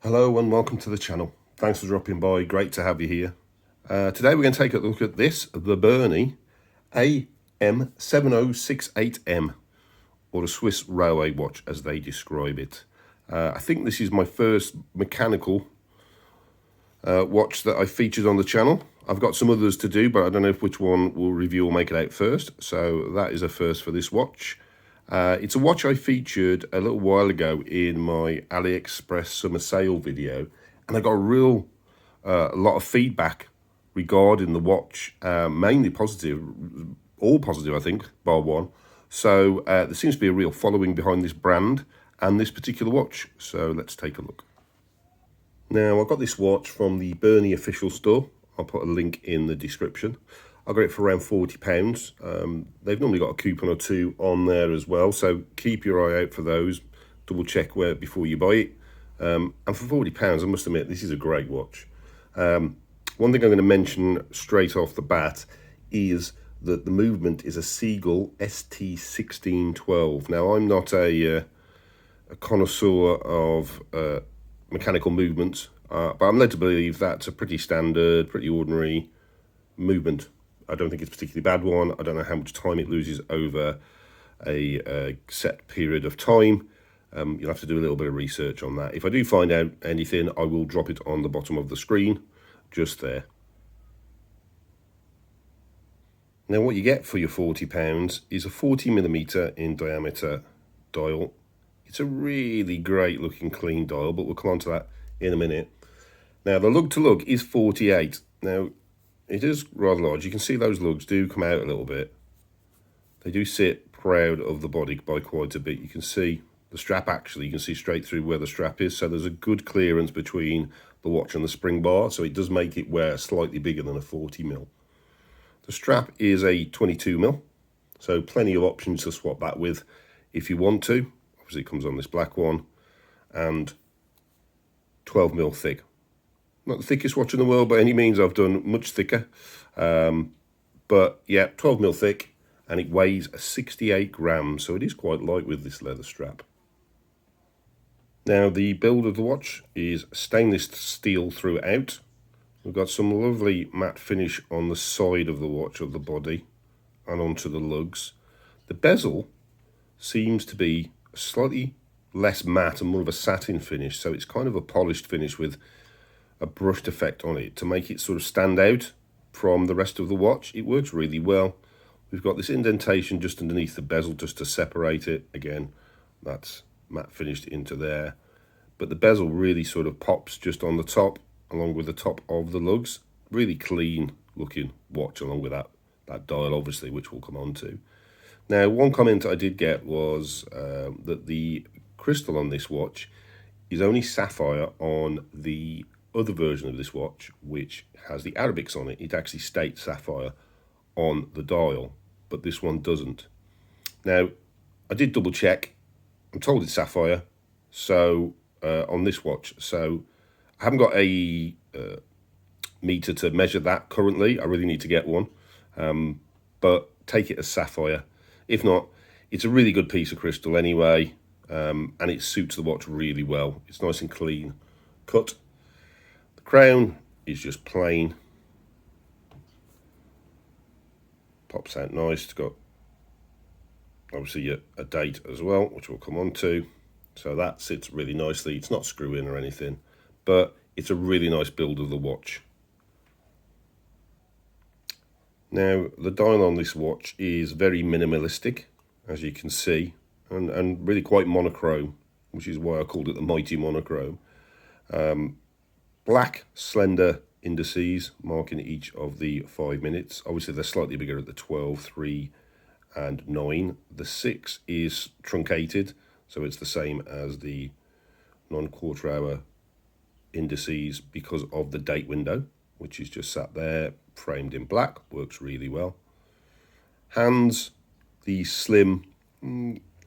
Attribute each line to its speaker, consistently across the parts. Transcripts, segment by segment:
Speaker 1: Hello and welcome to the channel. Thanks for dropping by, great to have you here. Today we're going to take a look at this, the BERNY AM7068M, or the Swiss Railway Watch as they describe it. I think this is my first mechanical watch that I featured on the channel. I've got some others to do, but I don't know if which one we'll review or make it out first. So that is a first for this watch. It's a watch I featured a little while ago in my AliExpress summer sale video, and I got a lot of feedback regarding the watch, mainly positive, all positive I think, bar one. So there seems to be a real following behind this brand and this particular watch, so let's take a look. Now, I got this watch from the BERNY official store. I'll put a link in the description. I got it for around £40. They've normally got a coupon or two on there as well, so keep your eye out for those. Double check where before you buy it. And for £40, I must admit, this is a great watch. One thing I'm going to mention straight off the bat is that the movement is a Seagull ST1612. Now, I'm not a connoisseur of mechanical movements, but I'm led to believe that's a pretty standard, pretty ordinary movement. I don't think it's a particularly bad one. I don't know how much time it loses over a set period of time. You'll have to do a little bit of research on that. If I do find out anything, I will drop it on the bottom of the screen, just there. Now, what you get for your £40 is a 40mm in diameter dial. It's a really great looking clean dial, but we'll come on to that in a minute. Now, the lug to lug is 48. Now, it is rather large. You can see those lugs do come out a little bit. They do sit proud of the body by quite a bit. You can see the strap actually, you can see straight through where the strap is. So there's a good clearance between the watch and the spring bar. So it does make it wear slightly bigger than a 40mm. The strap is a 22mm. So plenty of options to swap that with if you want to. Obviously it comes on this black one. And 12mm thick. Not the thickest watch in the world by any means. I've done much thicker. But yeah, 12mm thick, and it weighs 68 grams. So it is quite light with this leather strap. Now, the build of the watch is stainless steel throughout. We've got some lovely matte finish on the side of the watch, of the body, and onto the lugs. The bezel seems to be slightly less matte and more of a satin finish. So it's kind of a polished finish with a brushed effect on it to make it sort of stand out from the rest of the watch. It works really well. We've got this indentation just underneath the bezel just to separate it. Again, that's matte finished into there. But the bezel really sort of pops just on the top, along with the top of the lugs. Really clean looking watch, along with that dial, obviously, which we'll come on to. Now, one comment I did get was that the crystal on this watch is only sapphire. On the other version of this watch, which has the Arabics on it, it actually states sapphire on the dial, but this one doesn't. Now, I did double check. I'm told it's sapphire, so on this watch. So I haven't got a meter to measure that currently. I really need to get one, but take it as sapphire. If not, it's a really good piece of crystal anyway, and it suits the watch really well. It's nice and clean cut. The crown is just plain. Pops out nice. It's got obviously a date as well, which we'll come on to. So that sits really nicely. It's not screw in or anything, but it's a really nice build of the watch. Now, the dial on this watch is very minimalistic, as you can see, and really quite monochrome, which is why I called it the mighty monochrome. Black, slender indices marking each of the 5 minutes. Obviously, they're slightly bigger at the 12, 3, and 9. The 6 is truncated, so it's the same as the non-quarter hour indices because of the date window, which is just sat there, framed in black. Works really well. Hands, the slim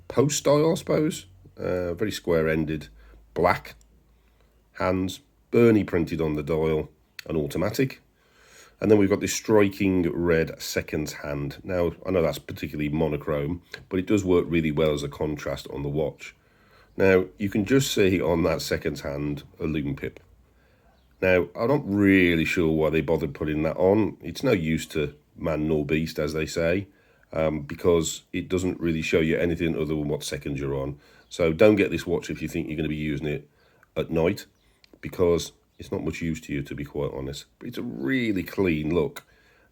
Speaker 1: post style, I suppose. Very square-ended, black hands. BERNY printed on the dial, and automatic. And then we've got this striking red seconds hand. Now, I know that's particularly monochrome, but it does work really well as a contrast on the watch. Now, you can just see on that second hand a loom pip. Now, I'm not really sure why they bothered putting that on. It's no use to man nor beast, as they say, because it doesn't really show you anything other than what seconds you're on. So don't get this watch if you think you're going to be using it at night, because it's not much use to you, to be quite honest. But it's a really clean look.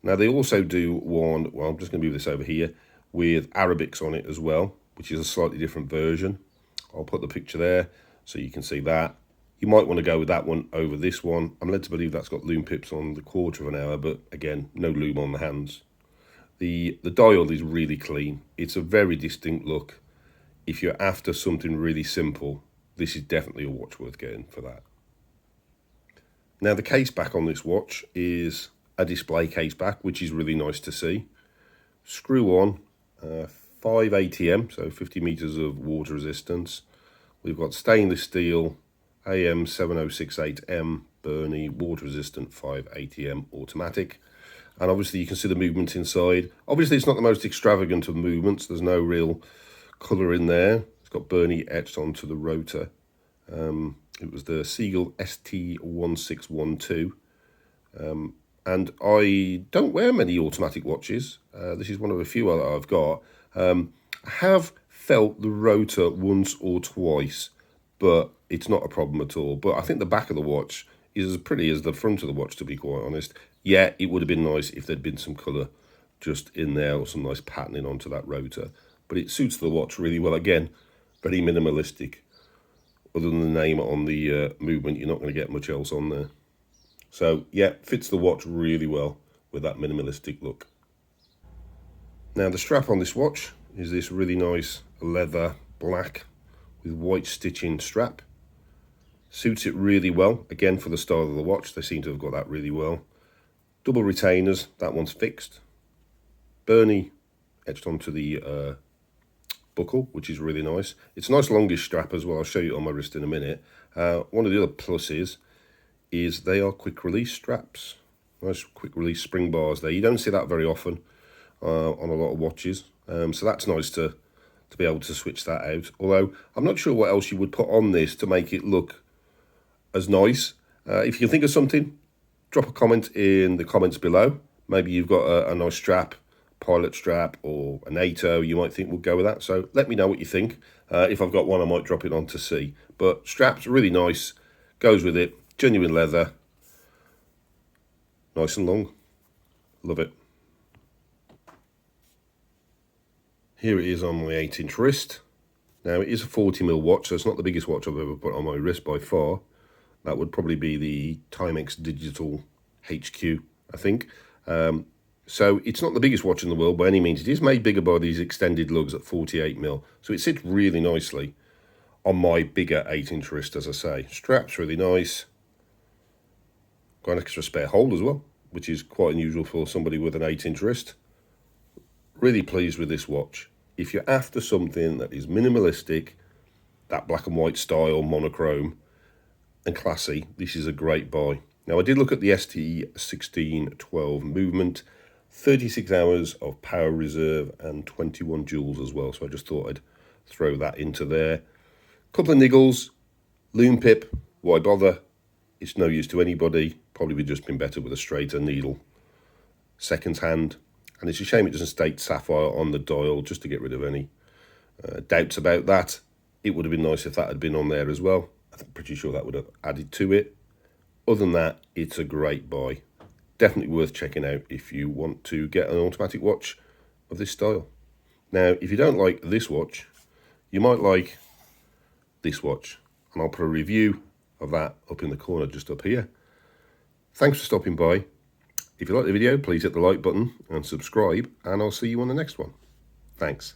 Speaker 1: Now, they also do one, well, I'm just going to move this over here, with Arabics on it as well, which is a slightly different version. I'll put the picture there so you can see that. You might want to go with that one over this one. I'm led to believe that's got loom pips on the 1/4 of an hour, but again, no loom on the hands. The dial is really clean. It's a very distinct look. If you're after something really simple, this is definitely a watch worth getting for that. Now, the case back on this watch is a display case back, which is really nice to see. Screw on, 5 ATM, so 50 meters of water resistance. We've got stainless steel AM 7068M BERNY water resistant 5 ATM automatic. And obviously you can see the movement inside. Obviously it's not the most extravagant of movements. There's no real colour in there. It's got BERNY etched onto the rotor. It was the Seagull ST1612. And I don't wear many automatic watches. This is one of a few that I've got. I have felt the rotor once or twice, but it's not a problem at all. But I think the back of the watch is as pretty as the front of the watch, to be quite honest. Yeah, it would have been nice if there'd been some colour just in there, or some nice patterning onto that rotor. But it suits the watch really well. Again, very minimalistic. Other than the name on the movement, you're not going to get much else on there. So yeah, fits the watch really well with that minimalistic look. Now, the strap on this watch is this really nice leather black with white stitching strap. Suits it really well. Again, for the style of the watch, they seem to have got that really well. Double retainers, that one's fixed. BERNY etched onto the buckle, which is really nice. It's a nice longish strap as well. I'll show you on my wrist in a minute. One of the other pluses is they are quick release straps. Nice quick release spring bars there. You don't see that very often on a lot of watches. So that's nice to be able to switch that out. Although I'm not sure what else you would put on this to make it look as nice. If you can think of something, drop a comment in the comments below. Maybe you've got a nice strap, pilot strap, or a NATO you might think will go with that. So let me know what you think. If I've got one, I might drop it on to see. But straps really nice, goes with it. Genuine leather, nice and long. Love it. Here it is on my 8-inch wrist. Now, it is a 40mm watch, so it's not the biggest watch I've ever put on my wrist by far. That would probably be the Timex Digital HQ, I think. So it's not the biggest watch in the world by any means. It is made bigger by these extended lugs at 48mm. So it sits really nicely on my bigger 8-inch wrist, as I say. Strap's really nice. Got an extra spare hole as well, which is quite unusual for somebody with an 8-inch wrist. Really pleased with this watch. If you're after something that is minimalistic, that black and white style, monochrome, and classy, this is a great buy. Now, I did look at the ST1612 movement, 36 hours of power reserve and 21 joules as well. So I just thought I'd throw that into there. Couple of niggles, loom pip, why bother? It's no use to anybody. Probably would just been better with a straighter needle. Second hand. And it's a shame it doesn't state sapphire on the dial, just to get rid of any doubts about that. It would have been nice if that had been on there as well. I'm pretty sure that would have added to it. Other than that, it's a great buy. Definitely worth checking out if you want to get an automatic watch of this style. Now, if you don't like this watch, you might like this watch. And I'll put a review of that up in the corner just up here. Thanks for stopping by. If you like the video, please hit the like button and subscribe, and I'll see you on the next one. Thanks.